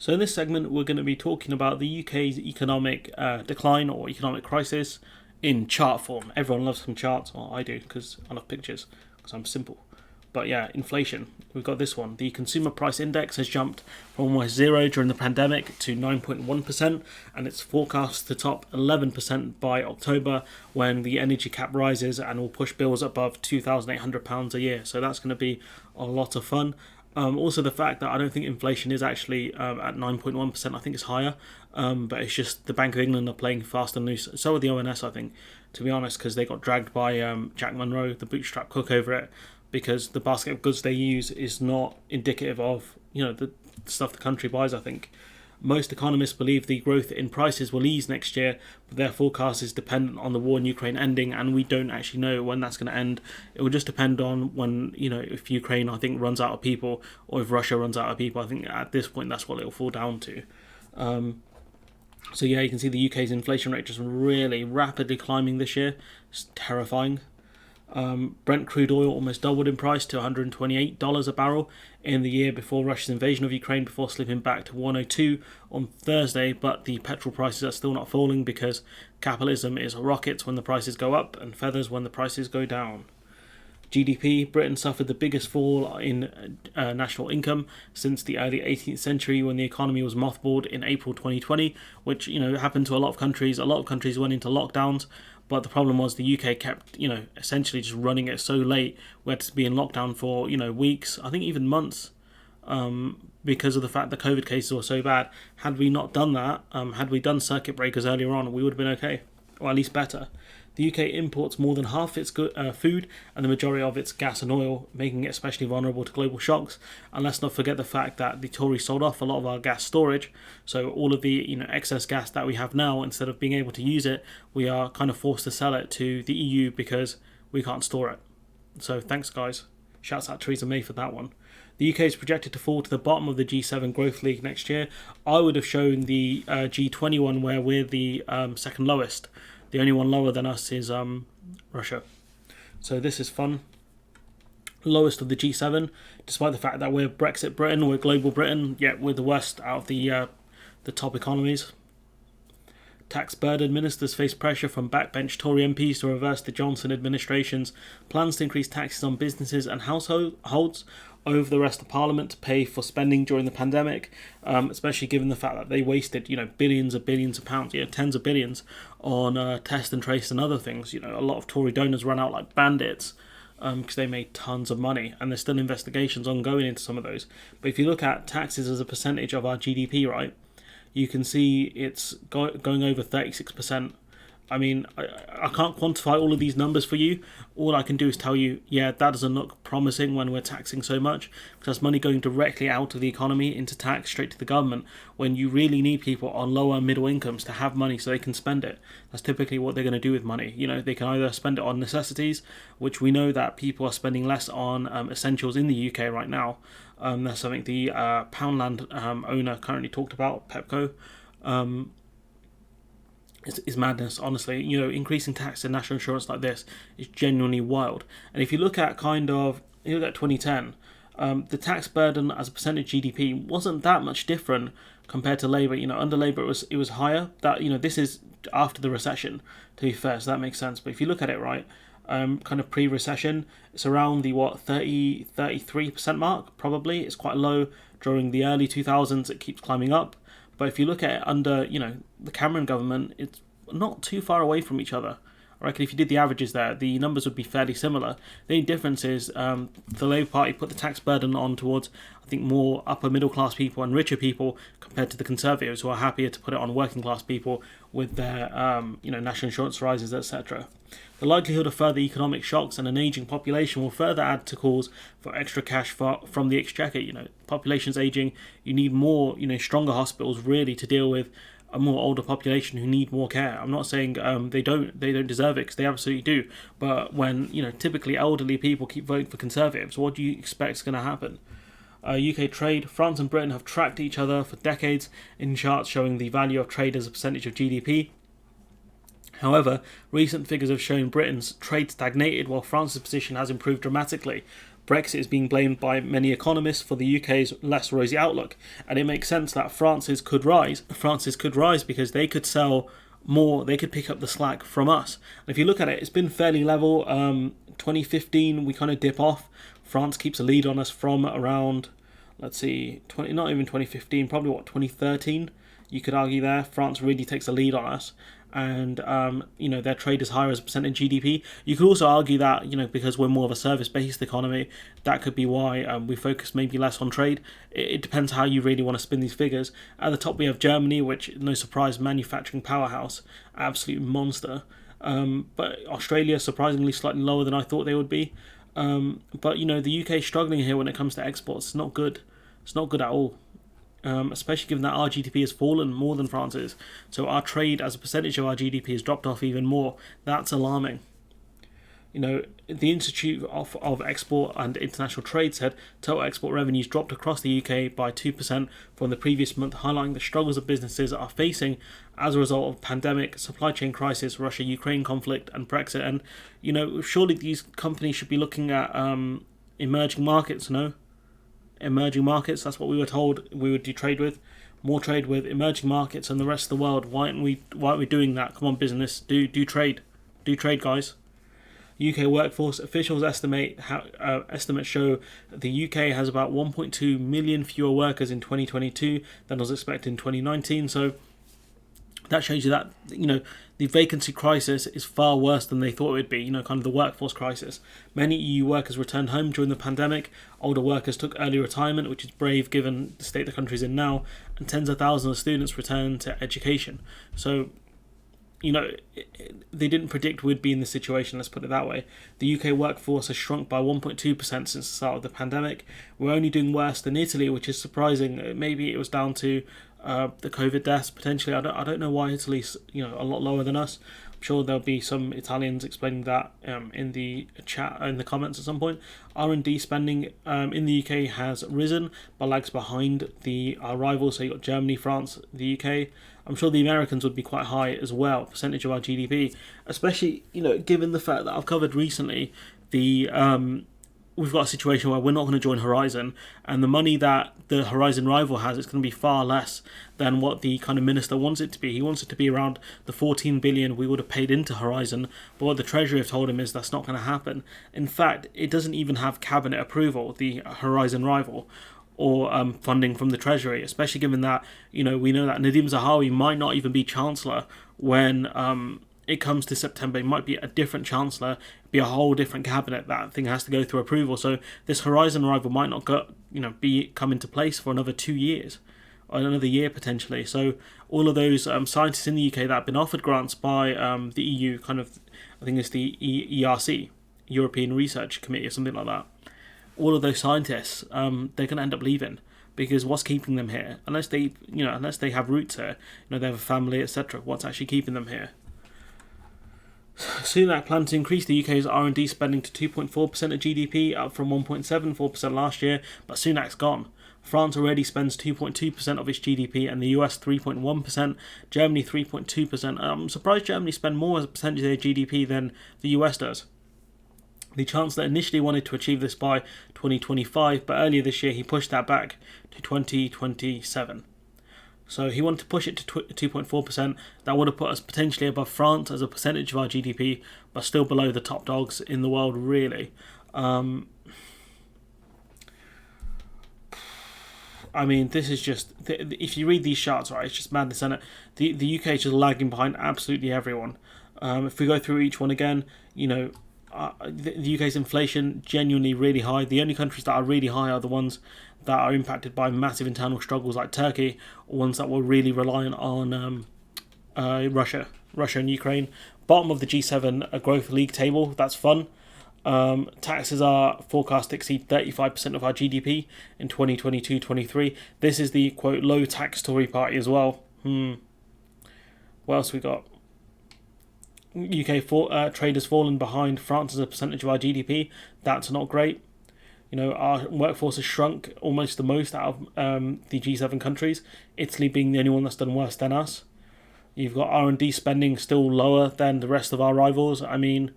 So in this segment, we're going to be talking about the UK's economic decline or economic crisis in chart form. Everyone loves some charts, or I do, because I love pictures, because I'm simple. But yeah, inflation. We've got this one. The consumer price index has jumped from almost zero during the pandemic to 9.1%, and it's forecast to top 11% by October when the energy cap rises and will push bills above £2,800 a year. So that's going to be a lot of fun. Also, the fact that I don't think inflation is actually at 9.1%, I think it's higher, but it's just the Bank of England are playing fast and loose. So are the ONS, I think, to be honest, because they got dragged by Jack Monroe, the bootstrap cook, over it, because the basket of goods they use is not indicative of the stuff the country buys. I think most economists believe the growth in prices will ease next year, but their forecast is dependent on the war in Ukraine ending, and we don't actually know when that's going to end. It will just depend on when, if Ukraine, I think, runs out of people, or if Russia runs out of people. I think at this point that's what it will fall down to. So yeah, you can see the UK's inflation rate just really rapidly climbing this year. It's terrifying. Brent crude oil almost doubled in price to $128 a barrel in the year before Russia's invasion of Ukraine, before slipping back to 102 on Thursday. But the petrol prices are still not falling because capitalism is rockets when the prices go up and feathers when the prices go down. GDP, Britain suffered the biggest fall in national income since the early 18th century, when the economy was mothballed in April 2020, which happened to a lot of countries. A lot of countries went into lockdowns, but the problem was the UK kept essentially just running it so late. We had to be in lockdown for weeks, I think even months, because of the fact that COVID cases were so bad. Had we not done that, had we done circuit breakers earlier on, we would have been okay, or at least better. The UK imports more than half its food and the majority of its gas and oil, making it especially vulnerable to global shocks. And let's not forget the fact that the Tories sold off a lot of our gas storage, so all of the excess gas that we have now, instead of being able to use it, we are kind of forced to sell it to the EU because we can't store it. So thanks, guys. Shouts out Theresa May for that one. The UK is projected to fall to the bottom of the G7 growth league next year. I would have shown the G20 one, where we're the second lowest. The only one lower than us is Russia. So this is fun. Lowest of the G7, despite the fact that we're Brexit Britain, we're global Britain, yet we're the worst out of the top economies. Tax burden, ministers face pressure from backbench Tory MPs to reverse the Johnson administration's plans to increase taxes on businesses and households over the rest of Parliament to pay for spending during the pandemic, especially given the fact that they wasted, billions of pounds, tens of billions on test and trace and other things. A lot of Tory donors ran out like bandits because they made tons of money, and there's still investigations ongoing into some of those. But if you look at taxes as a percentage of our GDP, right, you can see it's going over 36%. I mean, I can't quantify all of these numbers for you. All I can do is tell you, yeah, that doesn't look promising when we're taxing so much, because that's money going directly out of the economy into tax straight to the government, when you really need people on lower middle incomes to have money so they can spend it. That's typically what they're going to do with money. They can either spend it on necessities, which we know that people are spending less on essentials in the UK right now. That's something the Poundland owner currently talked about, Pepco. Is madness, honestly. Increasing tax and national insurance like this is genuinely wild. And if you look at 2010, the tax burden as a percentage of GDP wasn't that much different compared to Labour. Under Labour it was higher. That this is after the recession, to be fair, so that makes sense. But if you look at it right, kind of pre-recession, it's around the 33% mark probably. It's quite low during the early 2000s. It keeps climbing up. But if you look at it under, the Cameron government, it's not too far away from each other. I reckon if you did the averages there, the numbers would be fairly similar. The only difference is the Labour Party put the tax burden on towards, I think, more upper middle class people and richer people, compared to the Conservatives, who are happier to put it on working class people with their, national insurance rises, etc. The likelihood of further economic shocks and an ageing population will further add to calls for extra cash from the exchequer. Population's ageing. You need more, stronger hospitals really to deal with a more older population who need more care. I'm not saying they don't deserve it, because they absolutely do. But when typically elderly people keep voting for Conservatives, what do you expect is going to happen? UK trade. France and Britain have tracked each other for decades in charts showing the value of trade as a percentage of GDP. However, recent figures have shown Britain's trade stagnated while France's position has improved dramatically. Brexit is being blamed by many economists for the UK's less rosy outlook, and it makes sense that France's could rise. France's could rise because they could sell more, they could pick up the slack from us. And if you look at it, it's been fairly level. 2015, we kind of dip off. France keeps a lead on us from around, let's see, not even 2015, probably 2013. You could argue there, France really takes a lead on us, and their trade is higher as a percent of GDP. You could also argue that because we're more of a service-based economy, that could be why we focus maybe less on trade. It depends how you really want to spin these figures. At the top we have Germany, which, no surprise, manufacturing powerhouse, absolute monster. But Australia surprisingly slightly lower than I thought they would be. But the UK is struggling here when it comes to exports. It's not good. It's not good at all. Especially given that our GDP has fallen more than France's. So our trade as a percentage of our GDP has dropped off even more. That's alarming. The Institute of Export and International Trade said total export revenues dropped across the UK by 2% from the previous month, highlighting the struggles that businesses are facing as a result of pandemic, supply chain crisis, Russia-Ukraine conflict, and Brexit. And, surely these companies should be looking at emerging markets, no? Emerging markets, that's what we were told we would do trade with. More trade with emerging markets and the rest of the world. Why aren't we doing that? Come on, business, do trade. Do trade, guys. UK workforce officials estimates show that the UK has about 1.2 million fewer workers in 2022 than was expected in 2019. So that shows you that the vacancy crisis is far worse than they thought it would be. Kind of the workforce crisis. Many EU workers returned home during the pandemic. Older workers took early retirement, which is brave given the state the country's in now, and tens of thousands of students returned to education. So they didn't predict we'd be in this situation, let's put it that way. The UK workforce has shrunk by 1.2% since the start of the pandemic. We're only doing worse than Italy, which is surprising. Maybe it was down to the COVID deaths, potentially. I don't know why Italy's a lot lower than us. I'm sure there'll be some Italians explaining that in the chat, in the comments at some point. R&D spending in the UK has risen, but lags behind our rivals. So you've got Germany, France, the UK. I'm sure the Americans would be quite high as well, percentage of our GDP, especially, given the fact that I've covered recently we've got a situation where we're not going to join Horizon, and the money that the Horizon rival has, it's going to be far less than what the kind of minister wants it to be. He wants it to be around the 14 billion we would have paid into Horizon, but what the Treasury have told him is that's not going to happen. In fact, it doesn't even have cabinet approval, the Horizon rival, or funding from the Treasury, especially given that, we know that Nadhim Zahawi might not even be Chancellor when it comes to September. It might be a different Chancellor, be a whole different cabinet. That thing has to go through approval. So this Horizon rival might not come into place for another 2 years, or another year potentially. So all of those scientists in the UK that have been offered grants by the EU, I think it's the ERC, European Research Committee or something like that. All of those scientists, they're going to end up leaving, because what's keeping them here? Unless they have roots here, they have a family, etc. What's actually keeping them here? Sunak plans to increase the UK's R&D spending to 2.4% of GDP, up from 1.74% last year, but Sunak's gone. France already spends 2.2% of its GDP, and the US 3.1%, Germany 3.2%. I'm surprised Germany spend more as a percentage of their GDP than the US does. The Chancellor initially wanted to achieve this by 2025, but earlier this year he pushed that back to 2027. So he wanted to push it to 2.4%. That would have put us potentially above France as a percentage of our GDP, but still below the top dogs in the world, really. This is just... If you read these charts, right, it's just madness, isn't it? The UK is just lagging behind absolutely everyone. If we go through each one again, the UK's inflation genuinely really high. The only countries that are really high are the ones that are impacted by massive internal struggles, like Turkey, or ones that were really reliant on Russia and Ukraine. Bottom of the G7 growth league table. That's fun. Taxes are forecast to exceed 35% of our GDP in 2022-23. This is the quote low tax Tory party as well. What else we got? UK trade has fallen behind France as a percentage of our GDP. That's not great. Our workforce has shrunk almost the most out of the G7 countries. Italy being the only one that's done worse than us. You've got R&D spending still lower than the rest of our rivals. It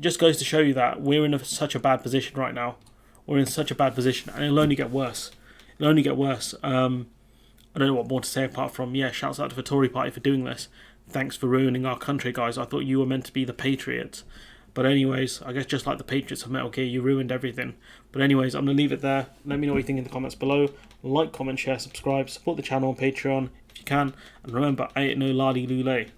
just goes to show you that we're in such a bad position right now. we're in such a bad position, and it'll only get worse. It'll only get worse. I don't know what more to say apart from, yeah, shouts out to the Tory party for doing this. Thanks for ruining our country, guys. I thought you were meant to be the patriots. But anyways, I guess just like the Patriots of Metal Gear, you ruined everything. But anyways, I'm going to leave it there. Let me know what you think in the comments below. Like, comment, share, subscribe, support the channel on Patreon if you can. And remember, I ain't no lardy lule.